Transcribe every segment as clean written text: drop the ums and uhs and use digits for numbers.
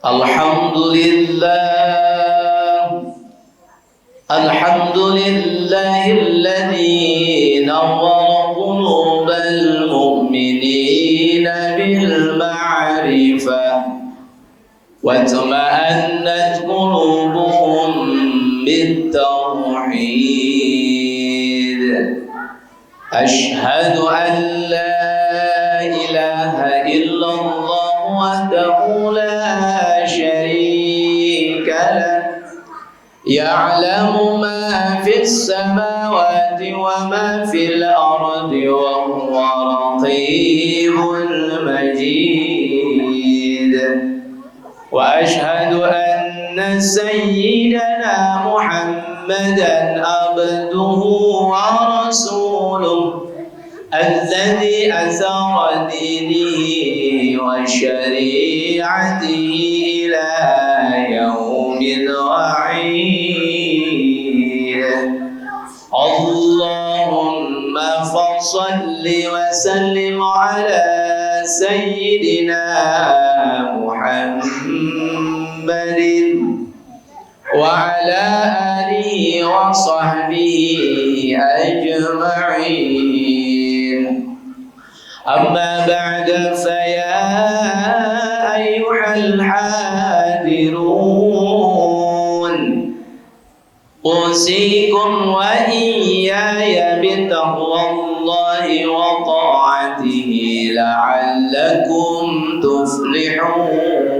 Alhamdulillah, alladzi nawwara qulubal mu'minina bil ma'rifah wa tuma'annat qulubuhum bit tauhid. Ashhadu an la ilaha illallah wahdahu la syarika lah, ya'lamu ma fis samawati wa ma fil ardi wa huwa raqibul majid. Wa ashhadu anna sayyidana Muhammadan abduhu wa rasuluh alladzi azara dinihi wa syari'atihi ila yaumil wa'id. Allahumma fassalli wa sallim ala sayyidina Muhammadin wa ala alihi wa sahbihi ajma'in. Amma ba'da faya ayyuhal hadirun, usikum wa iyaya bitaqwallahi wa ta'atihi la'allakum tuflihun.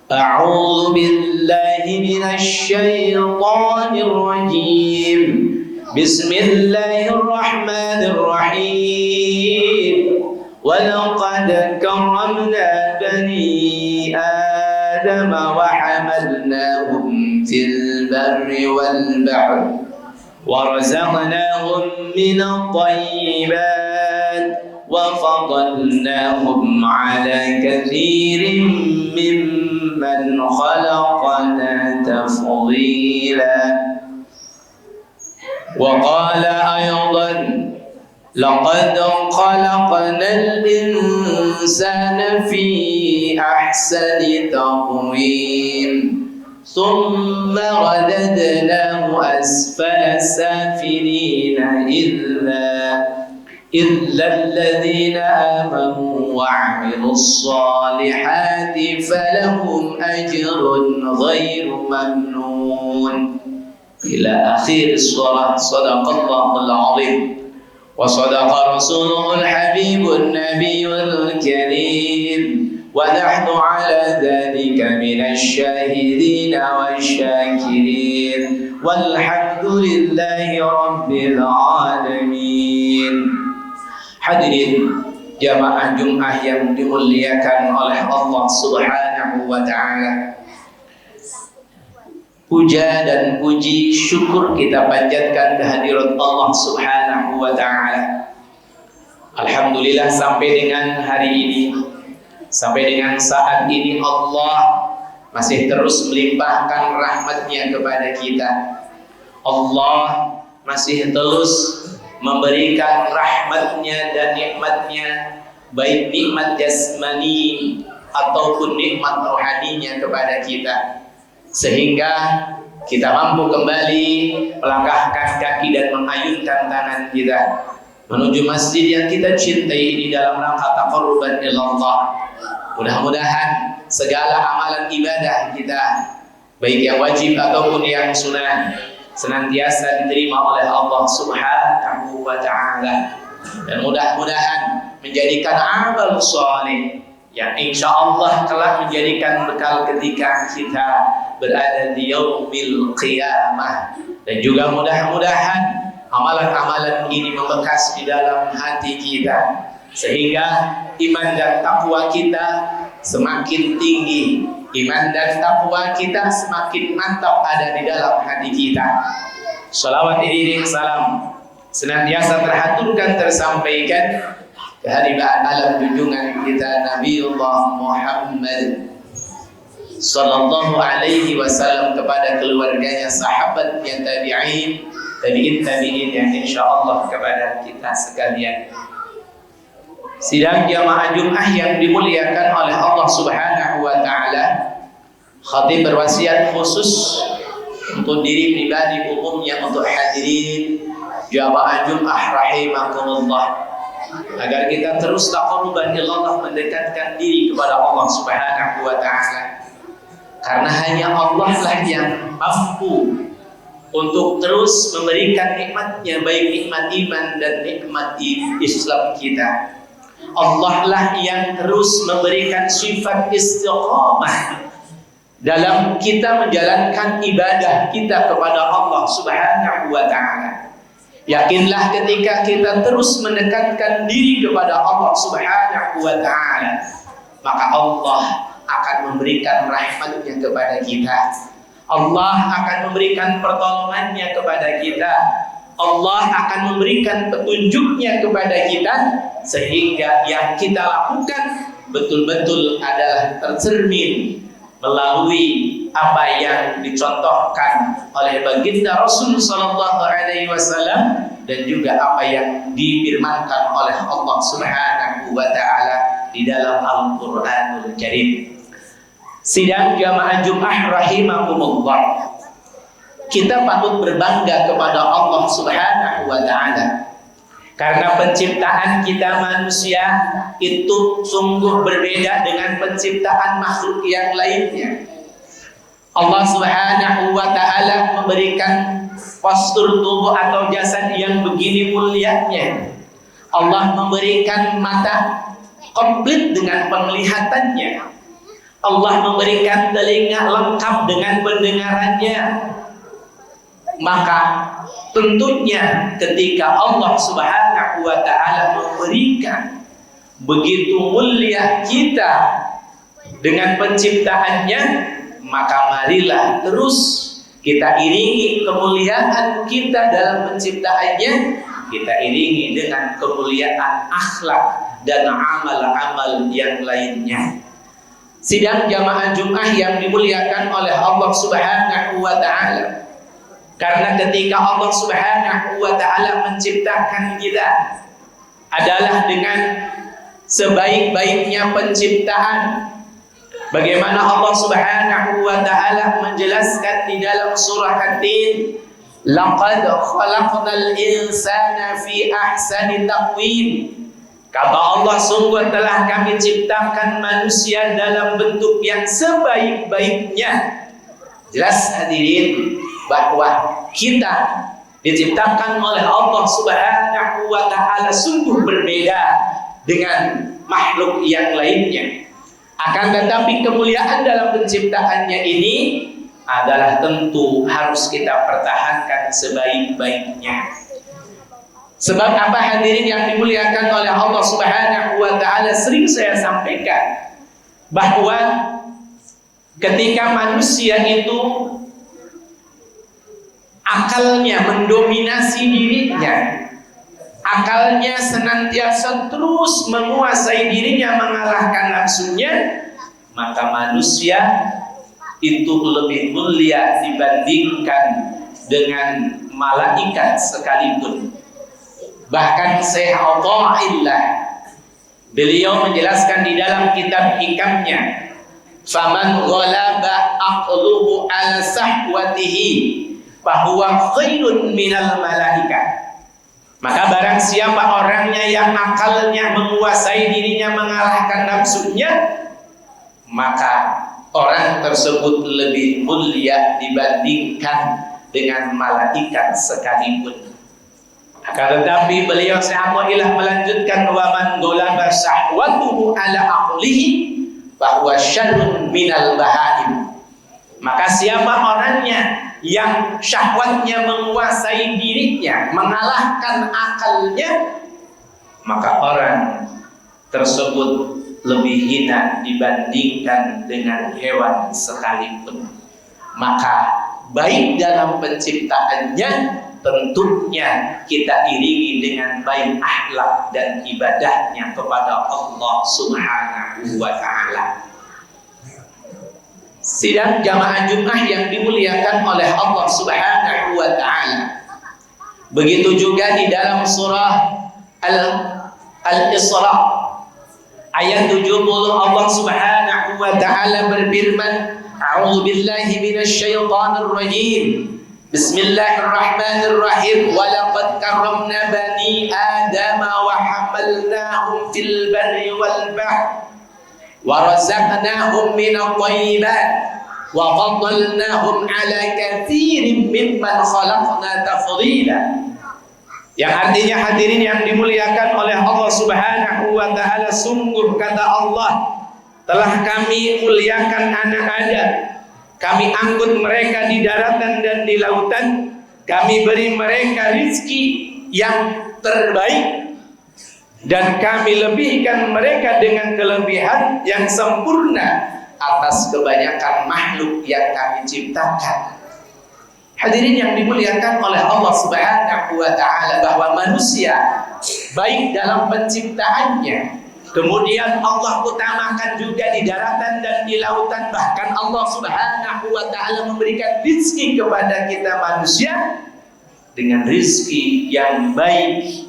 A'udzu billahi minasy syaithanir rajim. Bismillahirrahmanirrahim. Wa laqad karramna bani Adam wa hamalnahum fil barri wal bahri wa razaqnahum minat thayyibat wa fadalnahum ala katsirin mimman khalaqna tafdila. وقال أيضا لقد خلقنا الإنسان في أحسن تقويم ثم رددناه أسفل سافلين إلا الذين آمنوا وعملوا الصالحات فلهم أجر غير ممنون. Ila akhir surah. Sadaqallahul azim wa sadaqa rasulul habibun nabiyul karim wa nahnu ala dhalika minasy syahidin wasyakirin walhamdulillahi rabbil alamin. Hadirin jamaah Jumat yang dimuliakan oleh Allah Subhanahu wa taala, puja dan puji syukur kita panjatkan kehadirat Allah Subhanahu wa ta'ala. Alhamdulillah sampai dengan hari ini, sampai dengan saat ini Allah masih terus melimpahkan rahmatnya kepada kita. Allah masih terus memberikan rahmatnya dan nikmatnya, baik nikmat jasmani ataupun nikmat rohaninya kepada kita, sehingga kita mampu kembali melangkahkan kaki dan mengayunkan tangan kita menuju masjid yang kita cintai ini dalam rangka taqarruban ilallah. Mudah-mudahan segala amalan ibadah kita, baik yang wajib ataupun yang sunnah, senantiasa diterima oleh Allah Subhanahu wa ta'ala, dan mudah-mudahan menjadikan amal saleh yang insya Allah telah menjadikan bekal ketika kita berada di yaumil qiyamah. Dan juga mudah-mudahan amalan-amalan ini membekas di dalam hati kita, sehingga iman dan takwa kita semakin tinggi, iman dan takwa kita semakin mantap ada di dalam hati kita. Salawat iring salam senantiasa terhaturkan, tersampaikan kehadiran alam junjungan kita Nabiullah Muhammad sallallahu alaihi wasallam, kepada keluarganya, sahabatnya, tabi'in yang insyaallah kepada kita sekalian. Sidang jamaah Jumat yang dimuliakan oleh Allah Subhanahu wa taala, khatib berwasiat khusus untuk diri pribadi, umumnya untuk hadirin jamaah Jumat rahimakumullah, agar kita terus taqarruban ilallah, mendekatkan diri kepada Allah Subhanahu wa taala. Karena hanya Allah lah yang mampu untuk terus memberikan nikmatnya, baik nikmat iman dan nikmat Islam kita. Allah lah yang terus memberikan sifat istiqamah dalam kita menjalankan ibadah kita kepada Allah Subhanahu wa taala. Yakinlah ketika kita terus mendekatkan diri kepada Allah Subhanahu wa taala, maka Allah akan memberikan rahmatnya kepada kita. Allah akan memberikan pertolongannya kepada kita. Allah akan memberikan petunjuknya kepada kita, sehingga yang kita lakukan betul-betul adalah tercermin melalui apa yang dicontohkan oleh baginda Rasul sallallahu alaihi wasallam, dan juga apa yang difirmankan oleh Allah Subhanahu wa taala di dalam Al-Qur'anul Karim. Sidang jamaah Jumat rahimakumullah, kita patut berbangga kepada Allah Subhanahu wa taala, karena penciptaan kita manusia itu sungguh berbeda dengan penciptaan makhluk yang lainnya. Allah Subhanahu wa taala memberikan postur tubuh atau jasad yang begini mulianya. Allah memberikan mata komplit dengan penglihatannya. Allah memberikan telinga lengkap dengan pendengarannya. Maka tentunya ketika Allah Subhanahu wa taala memberikan begitu mulia kita dengan penciptaannya, maka marilah terus kita iringi kemuliaan kita dalam penciptaannya, kita iringi dengan kemuliaan akhlak dan amal-amal yang lainnya. Sidang jamaah Jumat yang dimuliakan oleh Allah Subhanahu wa taala, karena ketika Allah Subhanahu wa taala menciptakan kita adalah dengan sebaik-baiknya penciptaan. Bagaimana Allah Subhanahu wa taala menjelaskan di dalam surah At-Tin, laqad khalaqnal insana fi ahsani taqwim. Kata Allah, sungguh telah kami ciptakan manusia dalam bentuk yang sebaik-baiknya. Jelas hadirin bahwa kita diciptakan oleh Allah Subhanahu wa taala sungguh berbeda dengan makhluk yang lainnya. Akan tetapi kemuliaan dalam penciptaannya ini adalah tentu harus kita pertahankan sebaik-baiknya. Sebab apa hadirin yang dimuliakan oleh Allah Subhanahu wa taala, sering saya sampaikan bahwa ketika manusia itu akalnya mendominasi dirinya, akalnya senantiasa terus menguasai dirinya, mengalahkan nafsunya, maka manusia itu lebih mulia dibandingkan dengan malaikat sekalipun. Bahkan Syekh Athaillah, beliau menjelaskan di dalam kitab hikamnya, faman ghalaba aqluhu ala sahwatihi fahuwa khairun minal malaikat. Maka barang siapa orangnya yang akalnya menguasai dirinya, mengalahkan nafsunya, maka orang tersebut lebih mulia dibandingkan dengan malaikat sekalipun. Akan tetapi beliau Syaikhullah melanjutkan, wa man ghalaba syahwatuhu ala aqlihi bahwa syarrun minal bahaim. Maka siapa orangnya yang syahwatnya menguasai dirinya, mengalahkan akalnya, maka orang tersebut lebih hina dibandingkan dengan hewan sekalipun. Maka baik dalam penciptaannya, tentunya kita iringi dengan baik akhlak dan ibadahnya kepada Allah Subhanahu wa taala. Sidang jamaah Jumat yang dimuliakan oleh Allah Subhanahu wa taala, begitu juga di dalam surah Al-Isra ayat 70 Allah Subhanahu wa taala berfirman, A'udzu billahi minasyaitonir rajim. Bismillahirrahmanirrahim. Wa laqad karramna bani Adam wa hamalnahum fil barri wal bahri wa razaqnahum minat thayyibat wa faddalnahum 'ala katsirin mimman khalaqna tafdila. Yang artinya hadirin yang dimuliakan oleh Allah Subhanahu wa taala, sungguh kata Allah, telah kami muliakan anak Adam. Kami angkut mereka di daratan dan di lautan. Kami beri mereka rizki yang terbaik, dan kami lebihkan mereka dengan kelebihan yang sempurna atas kebanyakan makhluk yang kami ciptakan. Hadirin yang dimuliakan oleh Allah Subhanahu wa taala, bahwa manusia baik dalam penciptaannya, kemudian Allah utamakan juga di daratan dan di lautan. Bahkan Allah Subhanahu wa taala memberikan rizki kepada kita manusia dengan rizki yang baik.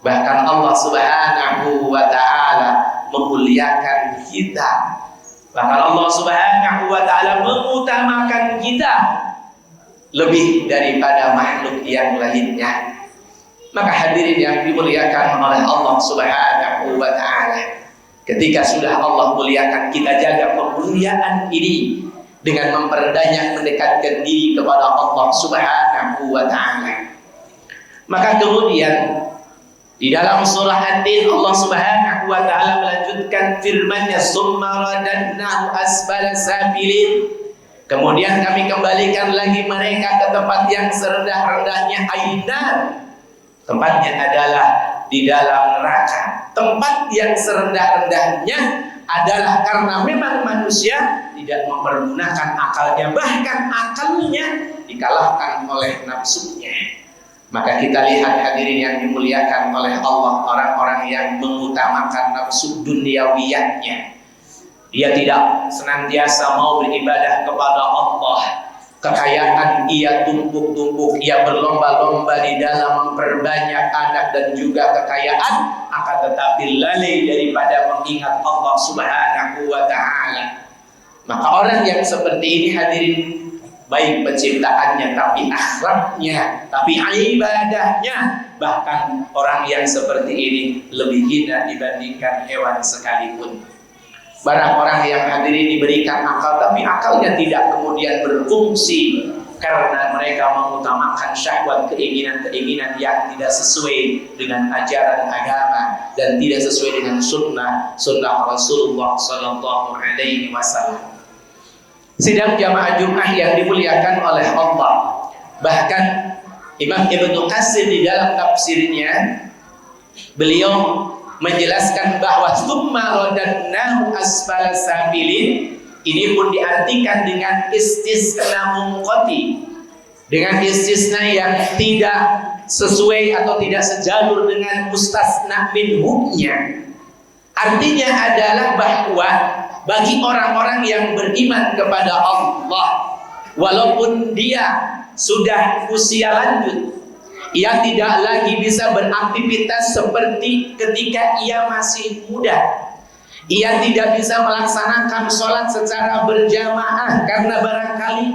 Bahkan Allah Subhanahu wa taala memuliakan kita. Bahkan Allah Subhanahu wa taala mengutamakan kita lebih daripada makhluk yang lainnya. Maka hadirin yang dimuliakan oleh Allah Subhanahu wa taala, ketika sudah Allah muliakan, kita jaga kemuliaan ini dengan memperbanyak mendekatkan diri kepada Allah Subhanahu wa taala. Maka kemudian di dalam surah Ad-Din Allah Subhanahu wa taala melanjutkan firman-Nya, summa radadnahu asfala safilin. Kemudian kami kembalikan lagi mereka ke tempat yang serendah-rendahnya, ainar. Tempatnya adalah di dalam neraka. Tempat yang serendah-rendahnya adalah karena memang manusia tidak mempergunakan akalnya, bahkan akalnya dikalahkan oleh nafsunya. Maka kita lihat hadirin yang dimuliakan oleh Allah, orang-orang yang mengutamakan nafsu duniawiyahnya. Dia tidak senantiasa mau beribadah kepada Allah. Kekayaan ia tumpuk-tumpuk, ia berlomba-lomba di dalam memperbanyak anak dan juga kekayaan, akan tetapi lalai daripada mengingat Allah Subhanahu wa taala. Maka orang yang seperti ini hadirin, baik penciptaannya tapi akhlaknya, tapi ibadahnya, bahkan orang yang seperti ini lebih hina dibandingkan hewan sekalipun. Barang orang yang hadirin diberikan akal, tapi akalnya tidak kemudian berfungsi karena mereka mengutamakan syahwat, keinginan-keinginan yang tidak sesuai dengan ajaran agama dan tidak sesuai dengan sunnah Rasulullah Sallallahu Alaihi Wasallam. Sidang jamaah Jumat yang dimuliakan oleh Allah, bahkan Imam Ibnu Katsir di dalam tafsirnya, beliau menjelaskan bahwa summa radadnahu asfala safilin ini pun diartikan dengan istisna munqati, dengan istisna yang tidak sesuai atau tidak sejalur dengan mustasna minhumnya. Artinya adalah bahwa bagi orang-orang yang beriman kepada Allah, walaupun dia sudah usia lanjut, ia tidak lagi bisa beraktivitas seperti ketika ia masih muda. Ia tidak bisa melaksanakan sholat secara berjamaah karena barangkali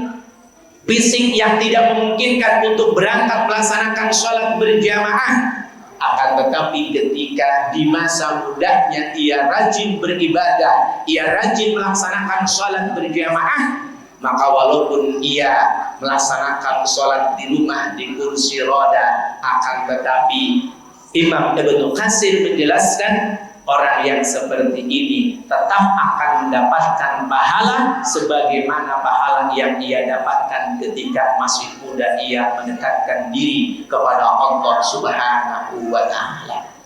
fisik yang tidak memungkinkan untuk berangkat melaksanakan sholat berjamaah. Akan tetapi ketika di masa mudanya ia rajin beribadah, ia rajin melaksanakan sholat berjamaah, maka walaupun ia melaksanakan sholat di rumah di kursi roda, akan tetapi Imam Ibnu Katsir menjelaskan orang yang seperti ini tetap akan mendapatkan pahala sebagaimana pahala yang ia dapatkan ketika masih muda ia mendekatkan diri kepada Allah Subhanahu wa taala.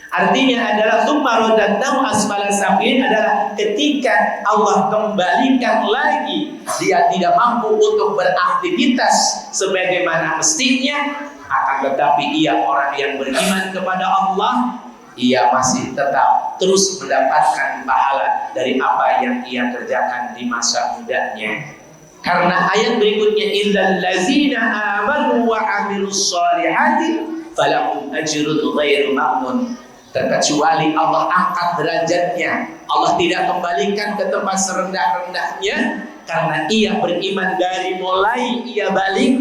Artinya adalah tsumma radadnahu asfala safilin adalah ketika Allah kembalikan lagi, dia tidak mampu untuk beraktivitas sebagaimana mestinya, akan tetapi ia orang yang beriman kepada Allah, ia masih tetap terus mendapatkan pahala dari apa yang ia kerjakan di masa mudanya. Karena ayat berikutnya, illal ladzina amanu wa amilus solihati falahum ajrun ghairu mamnun. terkecuali Allah angkat derajatnya, Allah tidak kembalikan ke tempat serendah-rendahnya, karena ia beriman dari mulai ia balik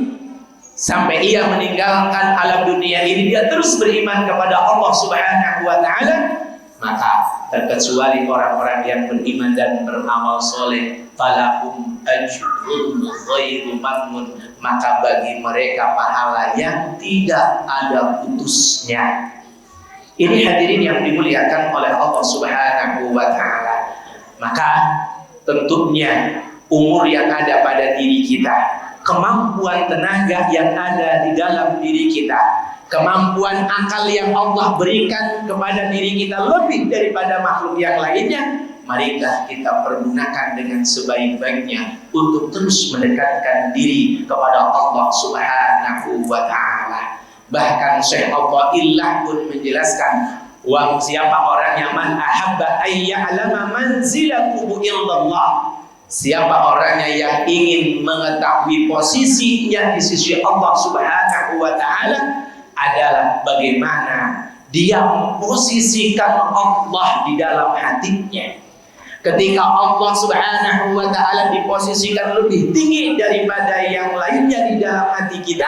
sampai ia meninggalkan alam dunia ini, dia terus beriman kepada Allah Subhanahu wa ta'ala. Maka terkecuali orang-orang yang beriman dan beramal soleh, falahum ajrun ghairu mamnun, maka bagi mereka pahala yang tidak ada putusnya. Ini hadirin yang dimuliakan oleh Allah Subhanahu wa ta'ala. Maka tentunya umur yang ada pada diri kita, kemampuan tenaga yang ada di dalam diri kita, kemampuan akal yang Allah berikan kepada diri kita lebih daripada makhluk yang lainnya, marilah kita pergunakan dengan sebaik-baiknya untuk terus mendekatkan diri kepada Allah Subhanahu wa ta'ala. Bahkan Syekh Athaillah pun menjelaskan, wa siapa orang yang man ahabba ayya'lama manzilahu illallah, siapa orangnya yang ingin mengetahui posisinya di sisi Allah Subhanahu wa ta'ala, adalah bagaimana dia memposisikan Allah di dalam hatinya. Ketika Allah Subhanahu wa ta'ala diposisikan lebih tinggi daripada yang lainnya di dalam hati kita,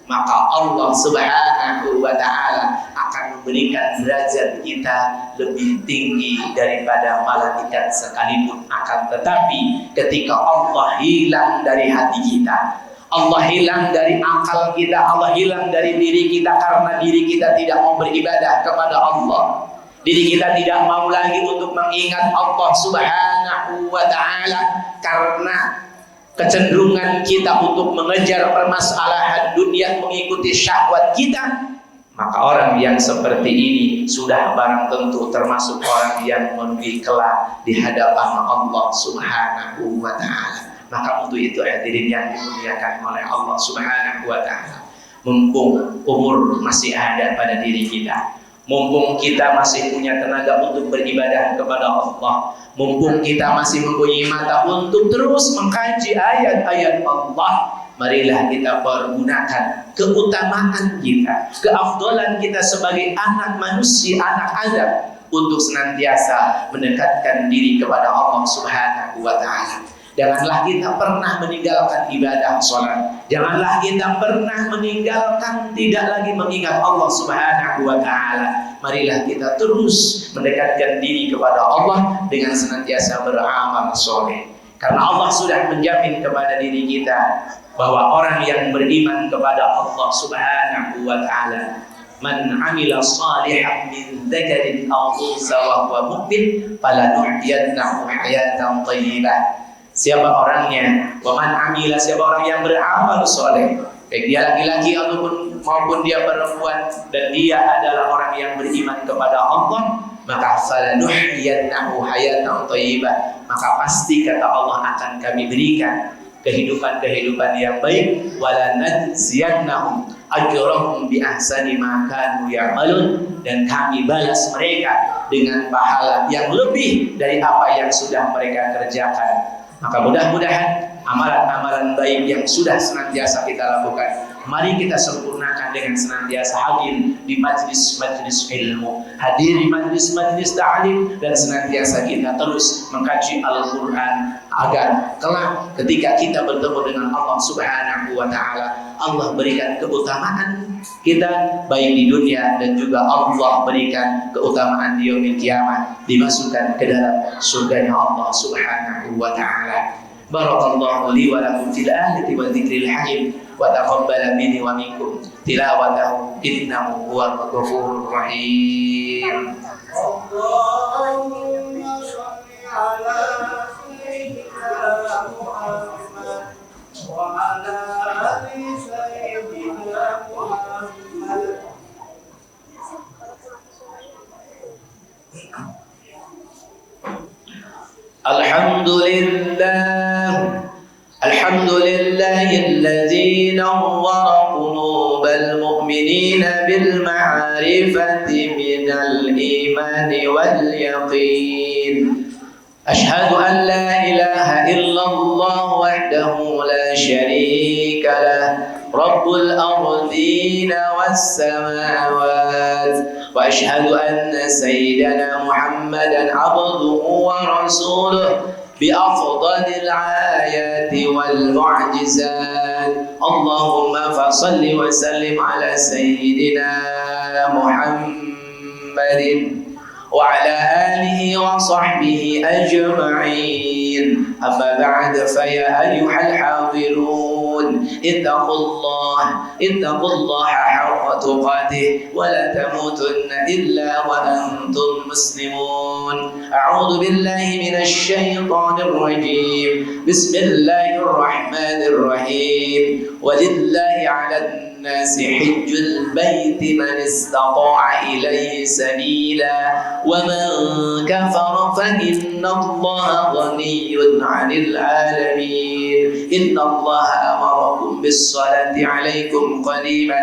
maka Allah Subhanahu wa ta'ala akan memberikan derajat kita lebih tinggi daripada malaikat sekalipun. Akan tetapi ketika Allah hilang dari hati kita, Allah hilang dari akal kita, Allah hilang dari diri kita, karena diri kita tidak mau beribadah kepada Allah, diri kita tidak mau lagi untuk mengingat Allah Subhanahu wa ta'ala, karena kecenderungan kita untuk mengejar permasalahan dunia, mengikuti syahwat kita, maka orang yang seperti ini sudah barang tentu termasuk orang yang merugi kelak di hadapan Allah Subhanahu wa ta'ala. Maka untuk itu hadirin yang dimuliakan oleh Allah Subhanahu wa ta'ala, mumpung umur masih ada pada diri kita, mumpung kita masih punya tenaga untuk beribadah kepada Allah, mumpung kita masih mempunyai mata untuk terus mengkaji ayat-ayat Allah, marilah kita pergunakan keutamaan kita, keafdalan kita sebagai anak manusia, anak Adam, untuk senantiasa mendekatkan diri kepada Allah Subhanahu wa ta'ala. Janganlah kita pernah meninggalkan ibadah sholat. Janganlah kita pernah meninggalkan, tidak lagi mengingat Allah Subhanahu wa ta'ala. Marilah kita terus mendekatkan diri kepada Allah dengan senantiasa beramal soleh. Karena Allah sudah menjamin kepada diri kita bahwa orang yang beriman kepada Allah Subhanahu wa ta'ala, man amila salihan min dzakarin aw unsa wa huwa mu'min falanuhyiyannahu hayatan thayyibah. Siapa orangnya, waman amila, siapa orang yang beramal soleh, baik dia laki-laki ataupun maupun dia perempuan, dan dia adalah orang yang beriman kepada Allah, maka falanuhyiyannahu hayatan thayyibah, maka pasti kata Allah akan kami berikan kehidupan yang baik, walanajziyannahum ajrahum bi ahsani ma kanu ya'malun, dan kami balas mereka dengan pahala yang lebih dari apa yang sudah mereka kerjakan. Maka mudah-mudahan amalan-amalan baik yang sudah senantiasa kita lakukan, mari kita sempurnakan dengan senantiasa hadir di majlis-majlis ilmu, hadir di majlis-majlis ta'lim, dan senantiasa kita terus mengkaji Al-Quran, agar kelak ketika kita bertemu dengan Allah Subhanahu wa ta'ala, Allah berikan keutamaan kita baik di dunia, dan juga Allah berikan keutamaan di yaumil qiyamah, dimasukkan ke dalam surganya Allah Subhanahu wa ta'ala. Barakallahu li wa lakum fil ayati wa dzikril hakim, wa taqabbala minni wa minkum tilawatahu innahu huwal ghafurur rahim. Allahumma shalli ala sayyidina Muhammad wa ala ali sayyidina Muhammad. Alhamdulillah alladzi nawwara qulubal mu'minina bil ma'rifati minal imani wal yaqin. Ashhadu an la ilaha illallah wahdahu la syarika lah رب الأرضين والسماوات وأشهد أن سيدنا محمدا عبده ورسوله بأفضل الآيات والمعجزات. اللهم فصل وسلم على سيدنا محمد وعلى آله وصحبه أجمعين. أما بعد فيا أيها الحاضرون اتقوا الله حق تقاته ولا تموتن إلا وأنتم مسلمون. أعوذ بالله من الشيطان الرجيم. بسم الله الرحمن الرحيم. ولله على الناس حج البيت من استطاع إليه سبيلا ومن كفر فإن الله غني عن العالمين. إن الله أمركم بالصلاة عليكم قريبا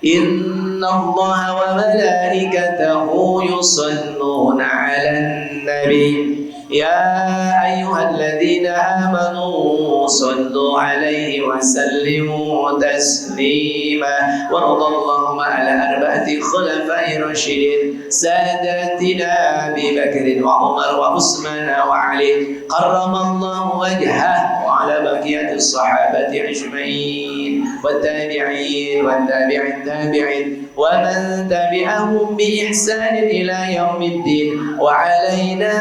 إن الله وملائكته يصلون على النبي يا أيها الذين آمنوا صلوا عليه وسلموا تسليما. وارض اللهم على أربعة خلفاء راشدين ساداتنا أبي بكر وعمر وعثمان وعلي كرم الله وجهه وعلى بقية الصحابة أجمعين والتابعين والتابع التابعين ومن تبعهم بإحسان إلى يوم الدين وعلينا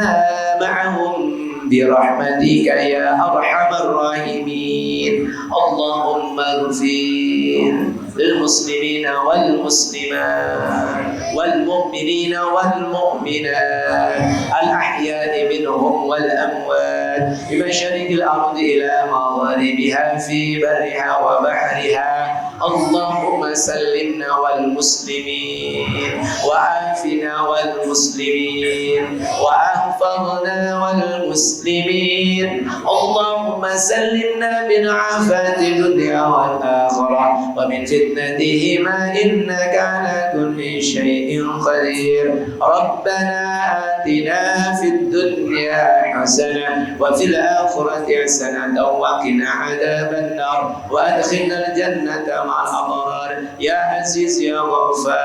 معهم برحمتك يا أرحم الراحمين. اللهم اغفر للمسلمين والمسلمات والمؤمنين والمؤمنات الأحياء منهم والأموات بمشارق الأرض إلى مغاربها في برها وبحرها. اللهم سلمنا والمسلمين وعافنا والمسلمين واحفظنا والمسلمين. اللهم سلمنا من عافات الدنيا والآخرة ومن فتنتهما إنك على كل شيء قدير. ربنا آتنا في الدنيا حسنة وفي الآخرة حسنة وقنا عذاب النار وأدخلنا الجنة مع الأبرار يا عزيز يا غفار.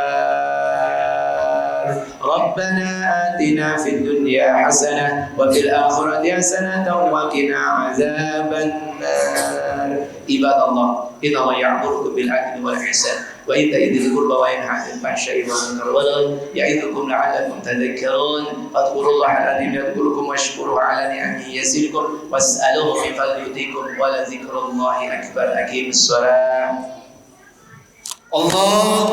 ربنا آتنا في الدنيا حسنة وفي الآخرة حسنة وقنا عذاب النار. عباد الله إن الله يأمركم بالعدل والإحسان وإيتاء ذي القربى وينهى عن الفحشاء والمنكر والبغي يعظكم لعلكم تذكرون. فاذكروا الله العظيم يذكركم واشكروه على نعمه يزدكم واسألوه من فضله يؤتكم ولذكر الله أكبر. أقيموا الصلاة. الله